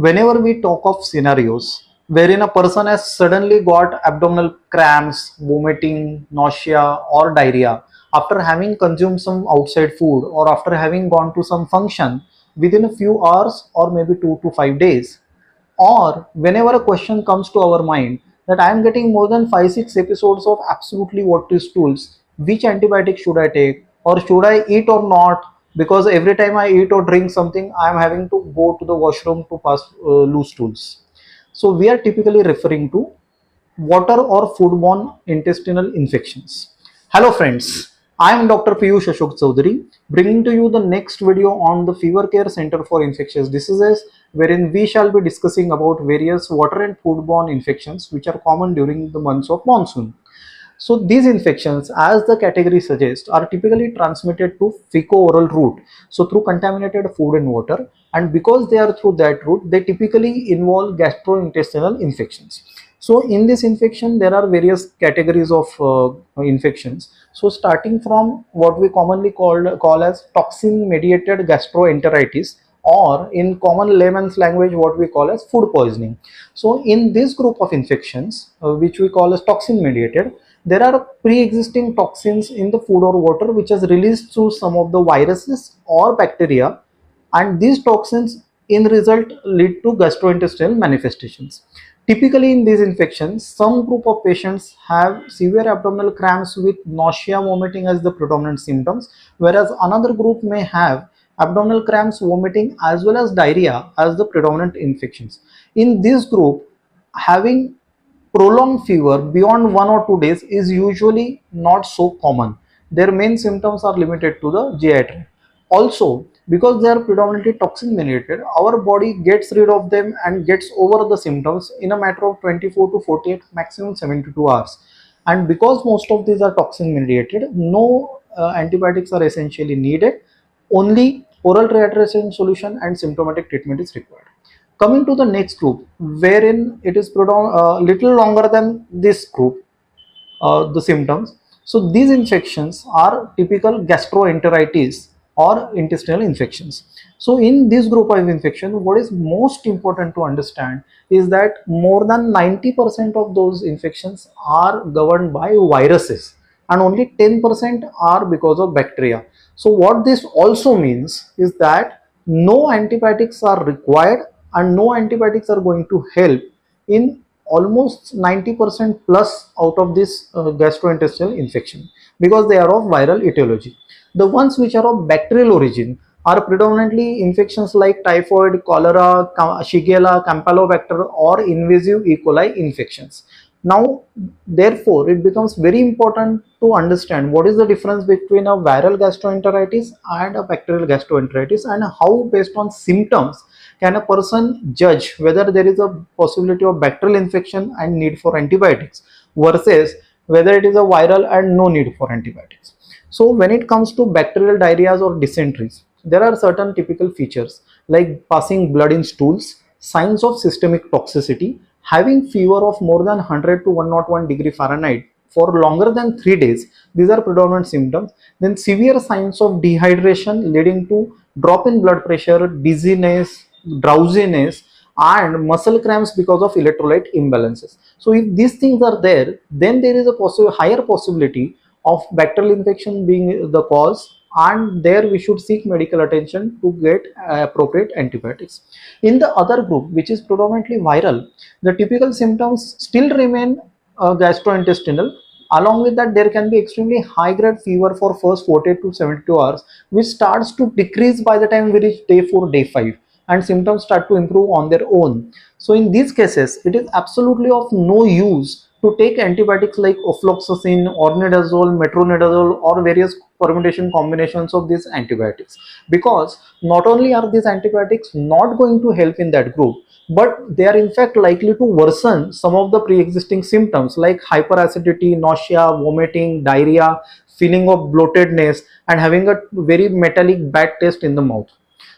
Whenever we talk of scenarios wherein a person has suddenly got abdominal cramps, vomiting, nausea, or diarrhea after having consumed some outside food or after having gone to some function within a few hours or maybe 2 to 5 days, or whenever a question comes to our mind that I am getting more than 5 6 episodes of absolutely watery stools, which antibiotic should I take, or should I eat or not, because every time I eat or drink something I am having to go to the washroom to pass loose stools. So we are typically referring to water or foodborne intestinal infections. Hello friends, I am Dr. Piyush Chaudhari, bringing to you the next video on the Fever Care Center for Infectious Diseases, wherein we shall be discussing about various water and foodborne infections which are common during the months of monsoon. So these infections, as the category suggests, are typically transmitted to fecal-oral route, so through contaminated food and water, and because they are through that route, they typically involve gastrointestinal infections. So in this infection, there are various categories of infections. So starting from what we commonly call as toxin-mediated gastroenteritis, or in common layman's language what we call as food poisoning. So in this group of infections, which we call as toxin mediated, there are pre-existing toxins in the food or water which is released through some of the viruses or bacteria, and these toxins in result lead to gastrointestinal manifestations. Typically in these infections, some group of patients have severe abdominal cramps with nausea, vomiting as the predominant symptoms, whereas another group may have abdominal cramps, vomiting as well as diarrhea as the predominant infections. In this group, having prolonged fever beyond 1 or 2 days is usually not so common. Their main symptoms are limited to the GI tract. Also, because they are predominantly toxin mediated, our body gets rid of them and gets over the symptoms in a matter of 24 to 48, maximum 72 hours. And because most of these are toxin mediated, no antibiotics are essentially needed. Only oral rehydration solution and symptomatic treatment is required. Coming to the next group, wherein it is little longer than this group, the symptoms. So these infections are typical gastroenteritis or intestinal infections. So in this group of infection, what is most important to understand is that more than 90% of those infections are governed by viruses and only 10% are because of bacteria. So what this also means is that no antibiotics are required and no antibiotics are going to help in almost 90% plus out of this gastrointestinal infection, because they are of viral etiology. The ones which are of bacterial origin are predominantly infections like typhoid, cholera, Shigella, Campylobacter, or invasive E. coli infections. Now, therefore, it becomes very important to understand what is the difference between a viral gastroenteritis and a bacterial gastroenteritis, and how, based on symptoms, can a person judge whether there is a possibility of bacterial infection and need for antibiotics versus whether it is a viral and no need for antibiotics. So when it comes to bacterial diarrheas or dysenteries, there are certain typical features like passing blood in stools, signs of systemic toxicity, having fever of more than 100 to 101 degree Fahrenheit for longer than 3 days. These are predominant symptoms. Then severe signs of dehydration leading to drop in blood pressure, dizziness, drowsiness, and muscle cramps because of electrolyte imbalances. So if these things are there, then there is a higher possibility of bacterial infection being the cause, and there we should seek medical attention to get appropriate antibiotics. In the other group, which is predominantly viral, the typical symptoms still remain gastrointestinal. Along with that, there can be extremely high grade fever for first 48 to 72 hours, which starts to decrease by the time we reach day 4, day 5, and symptoms start to improve on their own. So in these cases, it is absolutely of no use to take antibiotics like ofloxacin, ornidazole, metronidazole, or various permutation combinations of these antibiotics, because not only are these antibiotics not going to help in that group, but they are in fact likely to worsen some of the pre-existing symptoms like hyperacidity, nausea, vomiting, diarrhea, feeling of bloatedness, and having a very metallic bad taste in the mouth.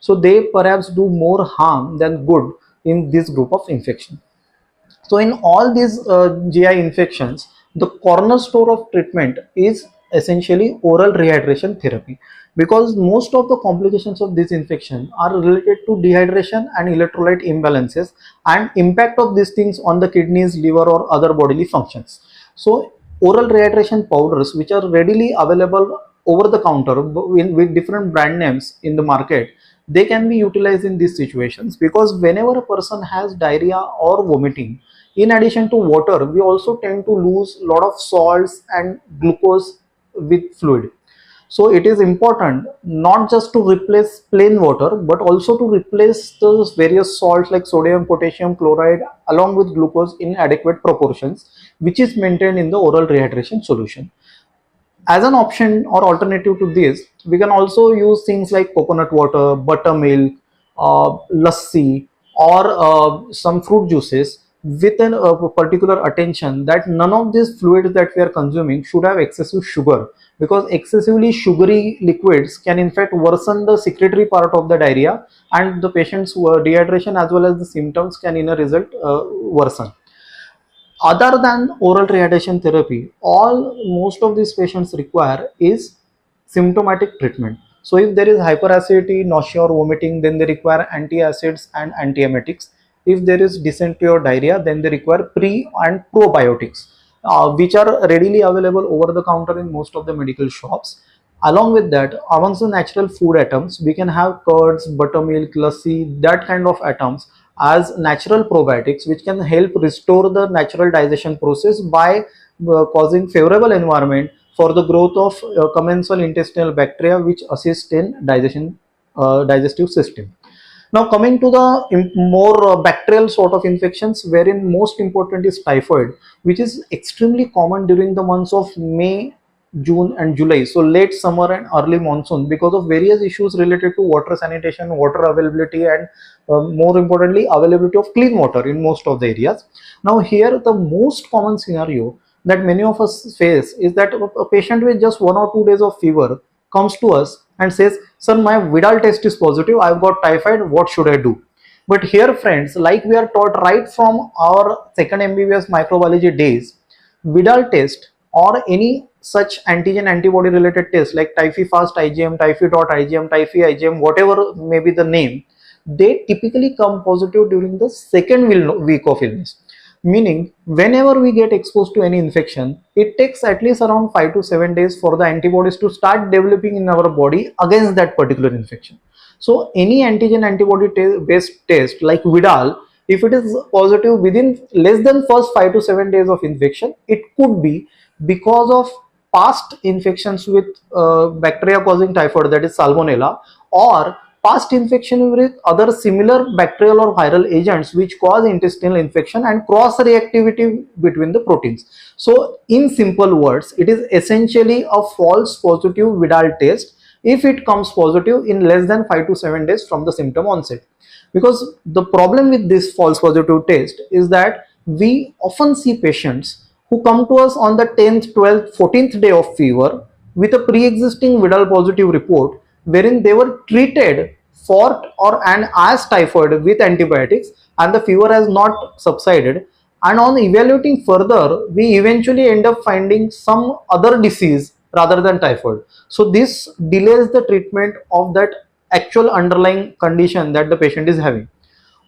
So they perhaps do more harm than good in this group of infection. So in all these GI infections, the cornerstone of treatment is essentially oral rehydration therapy, because most of the complications of this infection are related to dehydration and electrolyte imbalances and impact of these things on the kidneys, liver or other bodily functions. So oral rehydration powders, which are readily available over the counter with different brand names in the market, they can be utilized in these situations, because whenever a person has diarrhea or vomiting, in addition to water, we also tend to lose a lot of salts and glucose with fluid. So it is important not just to replace plain water, but also to replace those various salts like sodium, potassium, chloride along with glucose in adequate proportions, which is maintained in the oral rehydration solution. As an option or alternative to this, we can also use things like coconut water, buttermilk, lassi, or some fruit juices with a particular attention that none of these fluids that we are consuming should have excessive sugar, because excessively sugary liquids can in fact worsen the secretory part of the diarrhea, and the patient's dehydration as well as the symptoms can in a result worsen. Other than oral rehydration therapy, all most of these patients require is symptomatic treatment. So if there is hyperacidity, nausea or vomiting, then they require antacids and antiemetics. If there is dysentery or diarrhea, then they require pre and probiotics, which are readily available over the counter in most of the medical shops. Along with that, amongst the natural food items, we can have curds, buttermilk, lassi, that kind of items as natural probiotics, which can help restore the natural digestion process by causing favorable environment for the growth of commensal intestinal bacteria, which assist in digestive system. Now coming to the more bacterial sort of infections, wherein most important is typhoid, which is extremely common during the months of May, June and July, so late summer and early monsoon, because of various issues related to water sanitation, water availability, and more importantly availability of clean water in most of the areas. Now here the most common scenario that many of us face is that a patient with just 1 or 2 days of fever comes to us and says, sir, my Vidal test is positive, I've got typhoid, what should I do? But here friends, like we are taught right from our second MBBS microbiology days, Vidal test or any such antigen antibody related test like Typhi fast IgM, Typhi.IgM, Typhi IgM, whatever may be the name, they typically come positive during the second week of illness. Meaning, whenever we get exposed to any infection, it takes at least around 5 to 7 days for the antibodies to start developing in our body against that particular infection. So, any antigen antibody based test like Vidal, if it is positive within less than first 5 to 7 days of infection, it could be because of past infections with bacteria causing typhoid, that is Salmonella, or past infection with other similar bacterial or viral agents which cause intestinal infection and cross reactivity between the proteins. So in simple words, it is essentially a false positive Vidal test if it comes positive in less than 5 to 7 days from the symptom onset. Because the problem with this false positive test is that we often see patients who come to us on the 10th, 12th, 14th day of fever with a pre-existing Vidal positive report, wherein they were treated for or and as typhoid with antibiotics and the fever has not subsided, and on evaluating further we eventually end up finding some other disease rather than typhoid. So this delays the treatment of that actual underlying condition that the patient is having.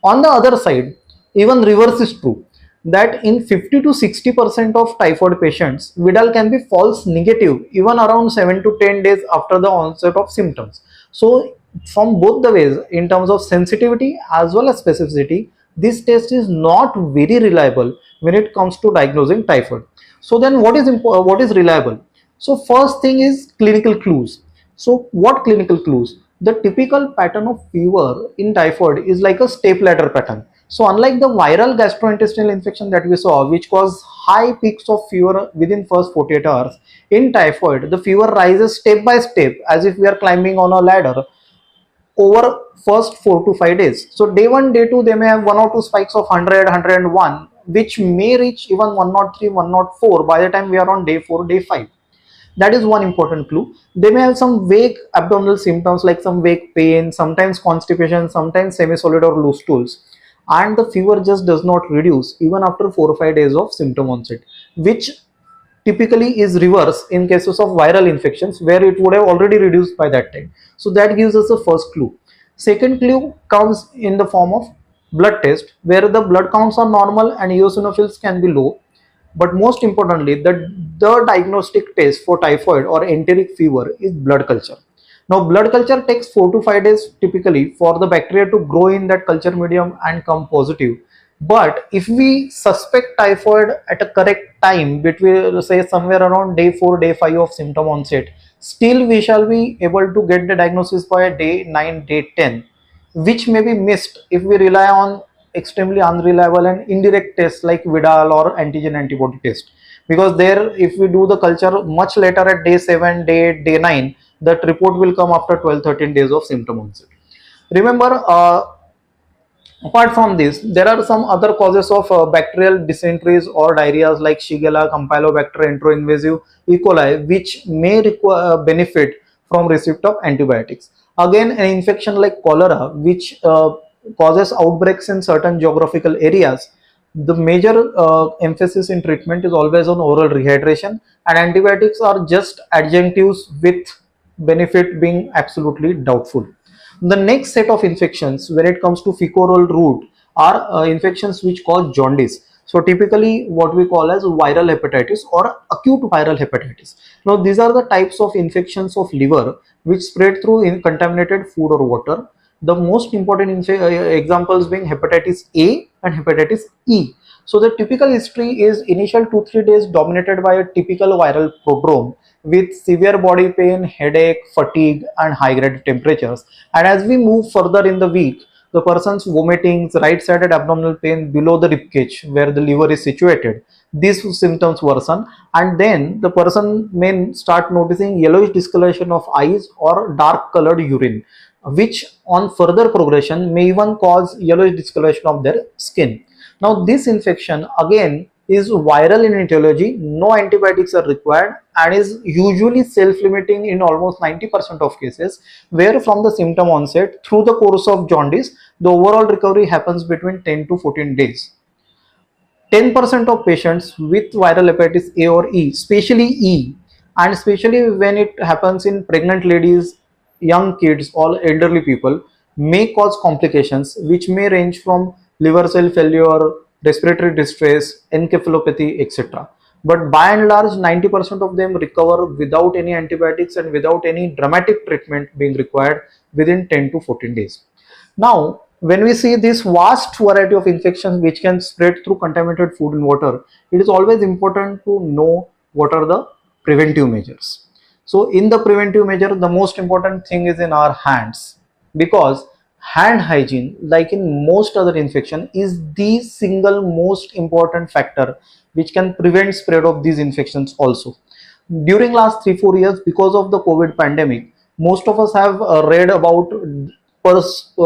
On the other side, even reverse is true, that in 50 to 60% of typhoid patients, Vidal can be false negative even around 7 to 10 days after the onset of symptoms. So from both the ways, in terms of sensitivity as well as specificity, this test is not very reliable when it comes to diagnosing typhoid. So then what is reliable? So first thing is clinical clues. So what clinical clues? The typical pattern of fever in typhoid is like a step ladder pattern. So unlike the viral gastrointestinal infection that we saw, which cause high peaks of fever within first 48 hours, in typhoid, the fever rises step by step as if we are climbing on a ladder over first 4 to 5 days. So day 1, day 2, they may have 1 or 2 spikes of 100, 101, which may reach even 103, 104 by the time we are on day 4, day 5. That is one important clue. They may have some vague abdominal symptoms like some vague pain, sometimes constipation, sometimes semi-solid or loose stools. And the fever just does not reduce even after 4 or 5 days of symptom onset, which typically is reverse in cases of viral infections where it would have already reduced by that time. So that gives us the first clue. Second clue comes in the form of blood test where the blood counts are normal and eosinophils can be low. But most importantly, the diagnostic test for typhoid or enteric fever is blood culture. Now, blood culture takes 4 to 5 days typically for the bacteria to grow in that culture medium and come positive. But if we suspect typhoid at a correct time, between say somewhere around day 4, day 5 of symptom onset, still we shall be able to get the diagnosis by day 9, day 10, which may be missed if we rely on extremely unreliable and indirect tests like Vidal or antigen antibody test. Because there, if we do the culture much later at day 7, day 9, that report will come after 12, 13 days of symptom onset. Remember, apart from this, there are some other causes of bacterial dysenteries or diarrheas like Shigella, Campylobacter, enteroinvasive E. coli, which may benefit from receipt of antibiotics. Again, an infection like cholera, which causes outbreaks in certain geographical areas, the major emphasis in treatment is always on oral rehydration, and antibiotics are just adjunctives with benefit being absolutely doubtful. The next set of infections when it comes to fecal route are infections which cause jaundice. So typically what we call as viral hepatitis or acute viral hepatitis. Now these are the types of infections of liver which spread through contaminated food or water. The most important examples being hepatitis A and hepatitis E. So the typical history is initial 2-3 days dominated by a typical viral prodrome with severe body pain, headache, fatigue, and high grade temperatures. And as we move further in the week, the person's vomiting, right-sided abdominal pain below the ribcage where the liver is situated. These symptoms worsen, and then the person may start noticing yellowish discoloration of eyes or dark colored urine, which on further progression may even cause yellowish discoloration of their skin. Now this infection again is viral in etiology, no antibiotics are required, and is usually self-limiting in almost 90% of cases, where from the symptom onset through the course of jaundice, the overall recovery happens between 10 to 14 days. 10% of patients with viral hepatitis A or E, especially E, and especially when it happens in pregnant ladies, young kids, or elderly people, may cause complications which may range from liver cell failure, respiratory distress, encephalopathy, etc. But by and large, 90% of them recover without any antibiotics and without any dramatic treatment being required within 10 to 14 days. Now, when we see this vast variety of infections which can spread through contaminated food and water, it is always important to know what are the preventive measures. So in the preventive measure, the most important thing is in our hands, because hand hygiene, like in most other infection, is the single most important factor which can prevent spread of these infections also. During last 3-4 years, because of the COVID pandemic, most of us have read about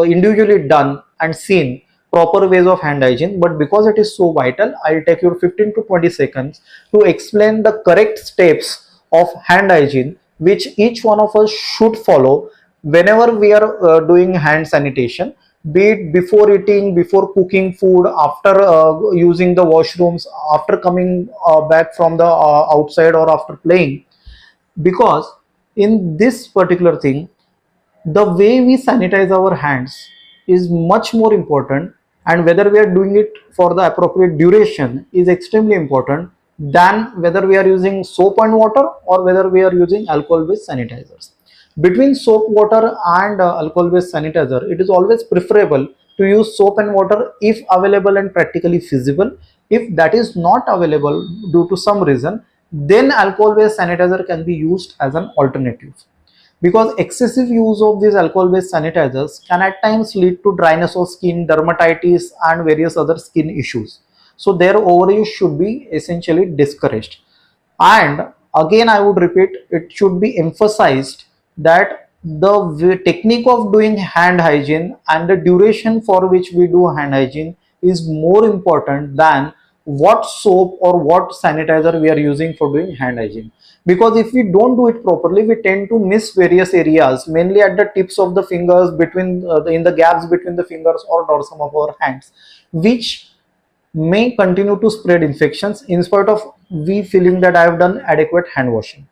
individually done and seen proper ways of hand hygiene, but because it is so vital, I'll take your 15 to 20 seconds to explain the correct steps of hand hygiene which each one of us should follow whenever we are doing hand sanitation, be it before eating, before cooking food, after using the washrooms, after coming back from the outside, or after playing. Because in this particular thing, the way we sanitize our hands is much more important, and whether we are doing it for the appropriate duration is extremely important than whether we are using soap and water or whether we are using alcohol based sanitizers. Between soap, water, and alcohol based sanitizer, it is always preferable to use soap and water if available and practically feasible. If that is not available due to some reason, then alcohol based sanitizer can be used as an alternative, because excessive use of these alcohol based sanitizers can at times lead to dryness of skin, dermatitis, and various other skin issues. So their overuse should be essentially discouraged. And again, I would repeat, it should be emphasized that the technique of doing hand hygiene and the duration for which we do hand hygiene is more important than what soap or what sanitizer we are using for doing hand hygiene. Because if we don't do it properly, we tend to miss various areas, mainly at the tips of the fingers, between in the gaps between the fingers or dorsum of our hands, which may continue to spread infections in spite of we feeling that I have done adequate hand washing.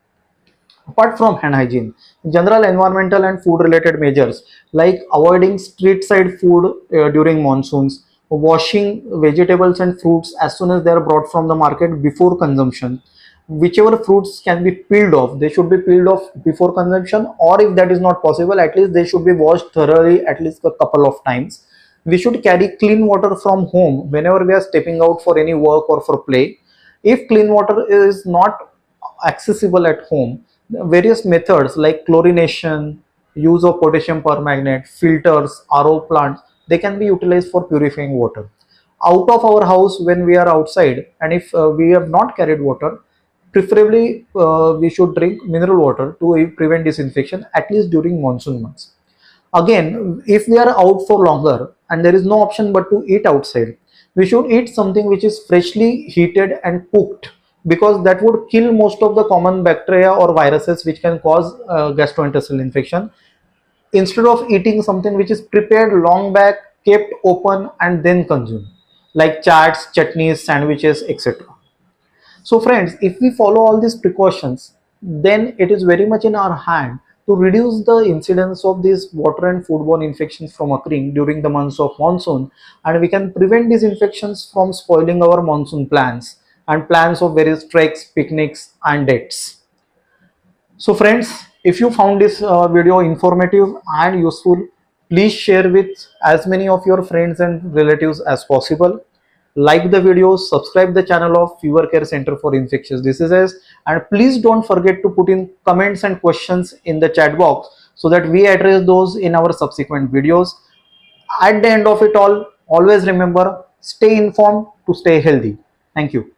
Apart from hand hygiene, general environmental and food related measures like avoiding street side food during monsoons, washing vegetables and fruits as soon as they are brought from the market before consumption. Whichever fruits can be peeled off, they should be peeled off before consumption, or if that is not possible, at least they should be washed thoroughly at least a couple of times. We should carry clean water from home whenever we are stepping out for any work or for play. If clean water is not accessible at home, various methods like chlorination, use of potassium permanganate, filters, RO plants, they can be utilized for purifying water. Out of our house when we are outside, and if we have not carried water, preferably we should drink mineral water to prevent disinfection at least during monsoon months. Again, if we are out for longer and there is no option but to eat outside, we should eat something which is freshly heated and cooked, because that would kill most of the common bacteria or viruses which can cause gastrointestinal infection, instead of eating something which is prepared long back, kept open and then consumed, like chats, chutneys, sandwiches, etc. So friends, if we follow all these precautions, then it is very much in our hand to reduce the incidence of these water and foodborne infections from occurring during the months of monsoon, and we can prevent these infections from spoiling our monsoon plans and plans of various treks, picnics and dates. So friends, if you found this video informative and useful, please share with as many of your friends and relatives as possible. Like the video, subscribe the channel of Fever Care Center for Infectious Diseases, and please don't forget to put in comments and questions in the chat box so that we address those in our subsequent videos. At the end of it all, always remember, stay informed to stay healthy. Thank you.